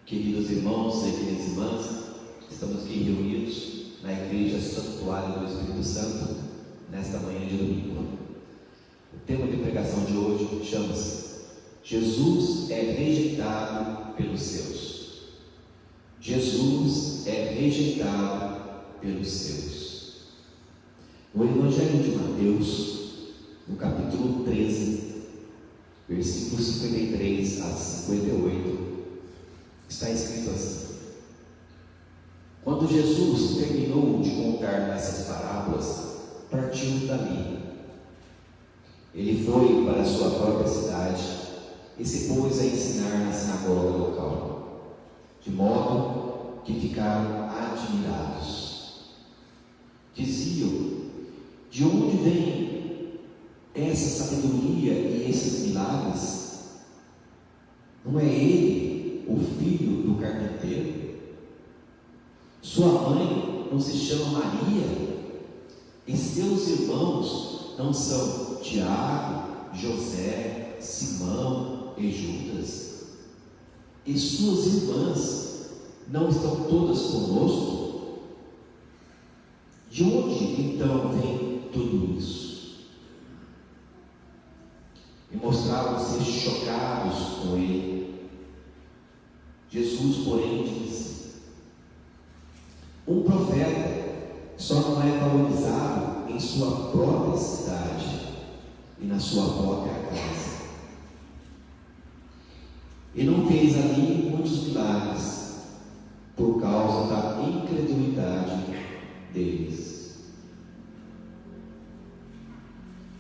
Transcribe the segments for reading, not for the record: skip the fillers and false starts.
Queridos irmãos e queridas irmãs, estamos aqui reunidos na Igreja Santuário do Espírito Santo, nesta manhã de domingo. O tema de pregação de hoje chama-se Jesus é rejeitado pelos seus. Jesus é rejeitado pelos seus. No Evangelho de Mateus, no capítulo 13, versículos 53 a 58, está escrito assim: Quando Jesus terminou de contar essas parábolas, partiu dali. Ele foi para a sua própria cidade e se pôs a ensinar na sinagoga local, de modo que ficaram admirados. Diziam: de onde vem essa sabedoria e esses milagres? Não é ele o filho do carpinteiro? Sua mãe não se chama Maria? E seus irmãos não são Tiago, José, Simão e Judas? E suas irmãs não estão todas conosco? De onde então vem tudo isso? E mostravam-se chocados com ele. Jesus, porém, disse: um profeta só não é valorizado em sua própria cidade e na sua própria casa. E não fez ali muitos milagres por causa da incredulidade deles.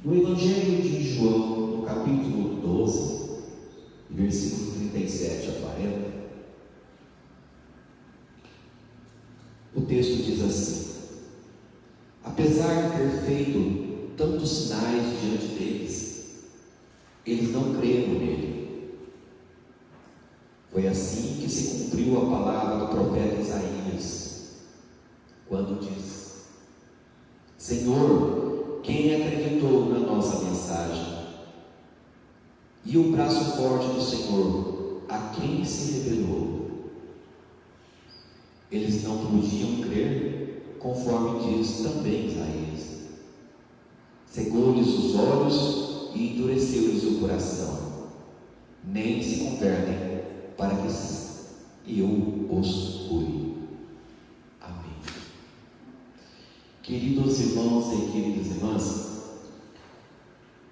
No Evangelho de João, no capítulo 12, versículos 37 a 40, o texto diz assim: apesar de ter feito tantos sinais diante deles, eles não creram nele. Foi assim que se cumpriu a palavra do profeta Isaías, quando diz: Senhor, quem acreditou na nossa mensagem? E o braço forte do Senhor, a quem se revelou? Eles não podiam crer, conforme diz também Isaías. Cegou-lhes os olhos e endureceu-lhes o coração. Nem se convertem para que eu os cure. Amém. Queridos irmãos e queridas irmãs,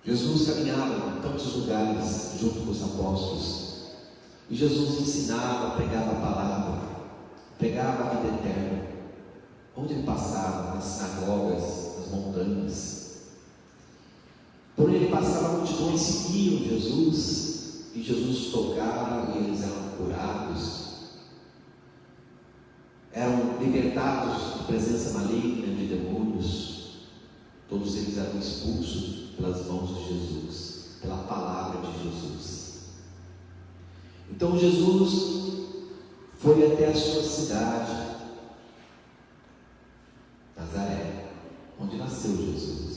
Jesus caminhava em tantos lugares junto com os apóstolos, e Jesus ensinava, pregava a palavra, pregava a vida eterna. Onde ele passava, nas sinagogas, nas montanhas. Por ele passava, multidões seguiam Jesus, e Jesus tocava e eles eram curados, eram libertados de presença maligna de demônios. Todos eles eram expulsos pelas mãos de Jesus, pela palavra de Jesus. Então Jesus foi até a sua cidade, Nazaré, onde nasceu Jesus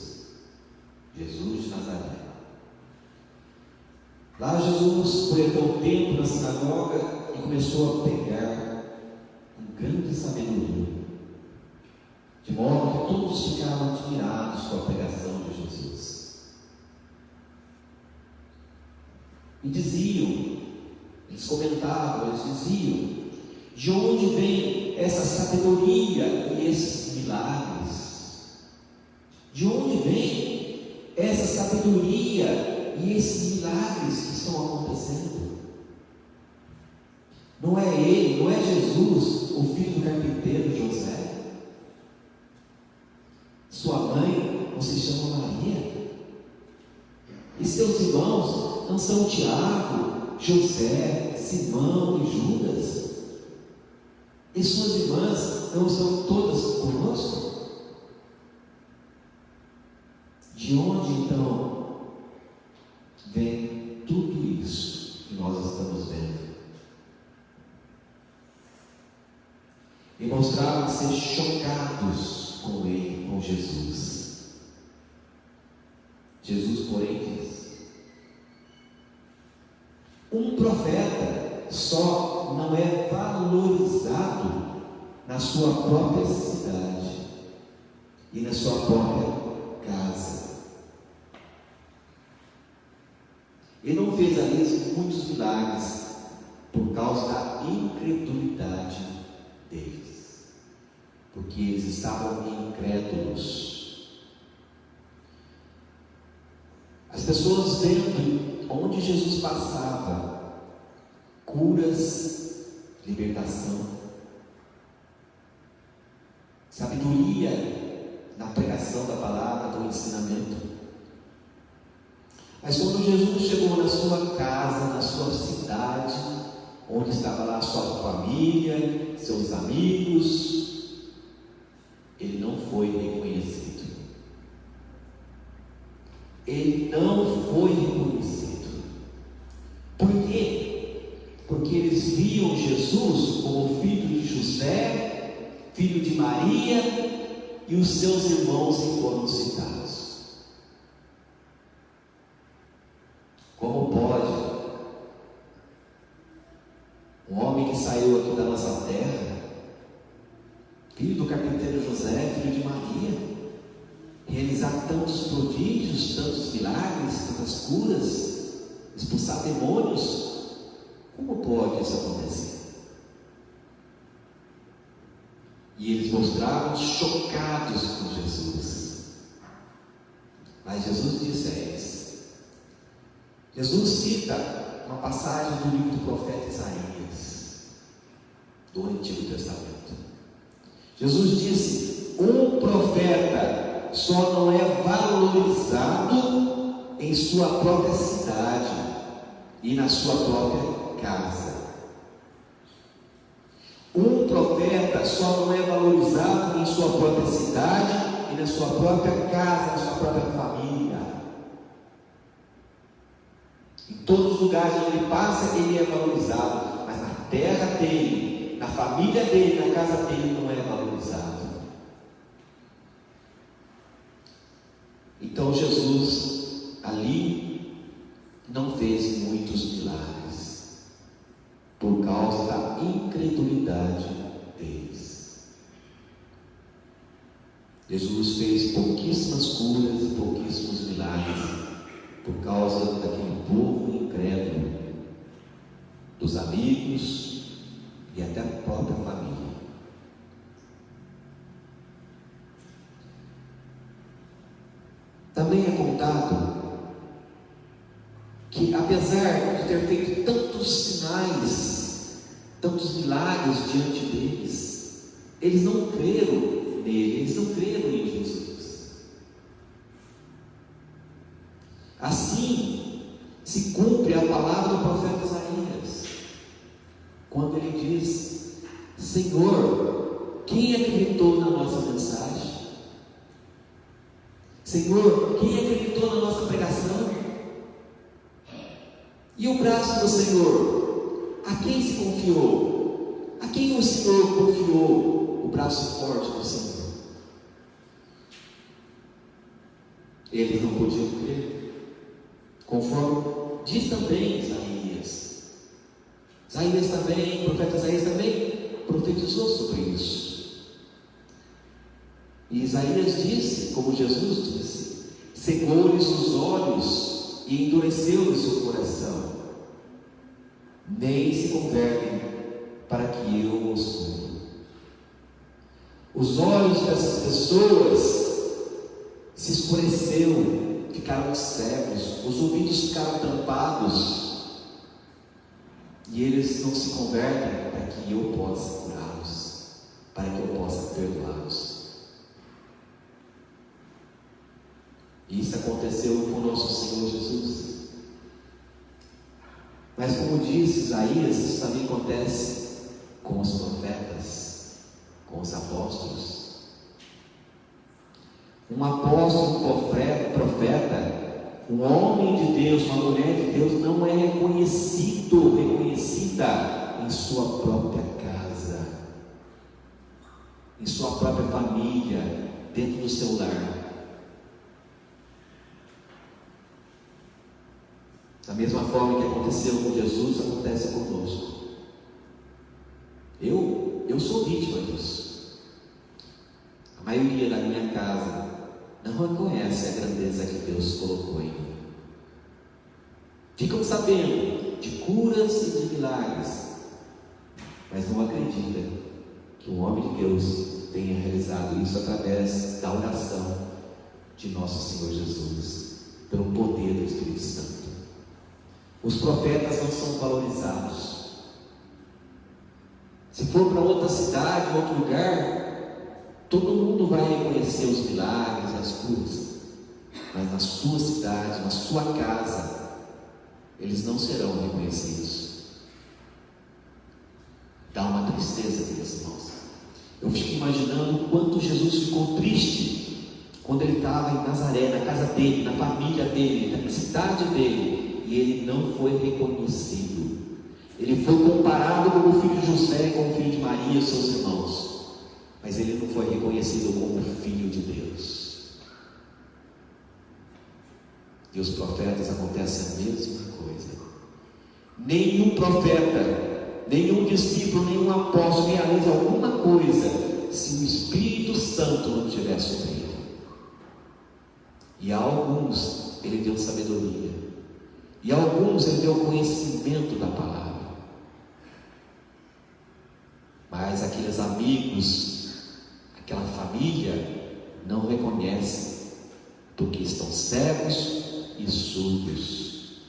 de Nazaré. Lá Jesus foi até o templo, na sinagoga, e começou a pregar com grande sabedoria, de modo que todos ficaram admirados com a pregação de Jesus. E diziam, eles comentavam, eles diziam: de onde vem essa sabedoria e esses milagres? De onde vem essa sabedoria e esses milagres que estão acontecendo? Não é ele, não é Jesus, o filho do carpinteiro José? Sua mãe não se chama Maria? E seus irmãos não são Tiago, José, Simão e Judas? E suas irmãs não estão todas conosco? De onde então vem tudo isso que nós estamos vendo? E mostraram-se chocados com ele, com Jesus. Jesus, porém, diz: um profeta só não é na sua própria cidade e na sua própria casa. Ele não fez ali muitos milagres por causa da incredulidade deles, porque eles estavam incrédulos. As pessoas vendo onde Jesus passava, curas, libertação, sabedoria na pregação da palavra, do ensinamento. Mas quando Jesus chegou na sua casa, na sua cidade, onde estava lá a sua família, seus amigos, ele não foi reconhecido. Ele não foi reconhecido. Por quê? Porque eles viam Jesus como filho de José, filho de Maria, e os seus irmãos em foram citados. Como pode um homem que saiu aqui da nossa terra, filho do carpinteiro José, filho de Maria, realizar tantos prodígios, tantos milagres, tantas curas, expulsar demônios? Como pode isso acontecer? E eles mostravam chocados com Jesus. Mas Jesus disse a eles, Jesus cita uma passagem do livro do profeta Isaías, do Antigo Testamento. Jesus disse: um profeta só não é valorizado em sua própria cidade e na sua própria casa. Um profeta só não é valorizado em sua própria cidade e na sua própria casa, na sua própria família. Em todos os lugares onde ele passa, ele é valorizado, mas na terra dele, na família dele, na casa dele, não é valorizado. Então Jesus ali não fez muitos milagres por causa da incredulidade deles. Jesus fez pouquíssimas curas e pouquíssimos milagres por causa daquele povo incrédulo, dos amigos e até a própria família. Também é contado que, apesar de ter feito tantos sinais, tantos milagres diante deles, eles não creram nele, eles não creram em Jesus. Assim se cumpre a palavra do profeta Isaías, quando ele diz: Senhor, quem acreditou na nossa mensagem? Senhor, quem acreditou na nossa pregação? E o braço do Senhor, a quem se confiou? A quem o Senhor confiou o braço forte do Senhor? Eles não podiam crer, conforme diz também Isaías. Isaías também, o profeta Isaías também profetizou sobre isso. E Isaías disse, como Jesus disse: cegou-lhes os olhos e endureceu-lhes o coração, nem se convertem para que eu os cure. Os olhos dessas pessoas se escureceram, ficaram cegos, os ouvidos ficaram tampados, e eles não se convertem para que eu possa curá-los, para que eu possa perdoá-los. Isso aconteceu com o nosso Senhor Jesus. Mas como disse Isaías, isso também acontece com os profetas, com os apóstolos. Um apóstolo, profeta, um homem de Deus, uma mulher de Deus, não é reconhecida em sua própria casa, em sua própria família, dentro do seu lar. Da mesma forma que aconteceu com Jesus, acontece conosco. Eu sou vítima disso. maioria da minha casa não reconhece a grandeza que Deus colocou em mim. Ficam sabendo de curas e de milagres, mas não acredita que um homem de Deus tenha realizado isso através da oração de nosso Senhor Jesus, pelo poder do Espírito Santo. Os profetas não são valorizados. Se for para outra cidade, outro lugar, todo mundo vai reconhecer os milagres, as curas, mas na sua cidade, na sua casa, eles não serão reconhecidos. Dá uma tristeza, meus irmãos. Eu fico imaginando o quanto Jesus ficou triste quando ele estava em Nazaré, na casa dele, na família dele, na cidade dele, e ele não foi reconhecido. Ele foi comparado com o filho de José, com o filho de Maria e seus irmãos, mas ele não foi reconhecido como filho de Deus. E os profetas acontece a mesma coisa. Nenhum profeta, nenhum discípulo, nenhum apóstolo realiza alguma coisa se o Espírito Santo não estiver sobre ele. E a alguns ele deu sabedoria, e a alguns ele deu conhecimento da palavra, mas aqueles amigos, aquela família não reconhecem, porque estão cegos e surdos,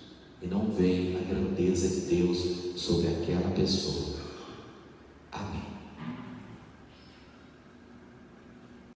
e não veem a grandeza de Deus sobre aquela pessoa.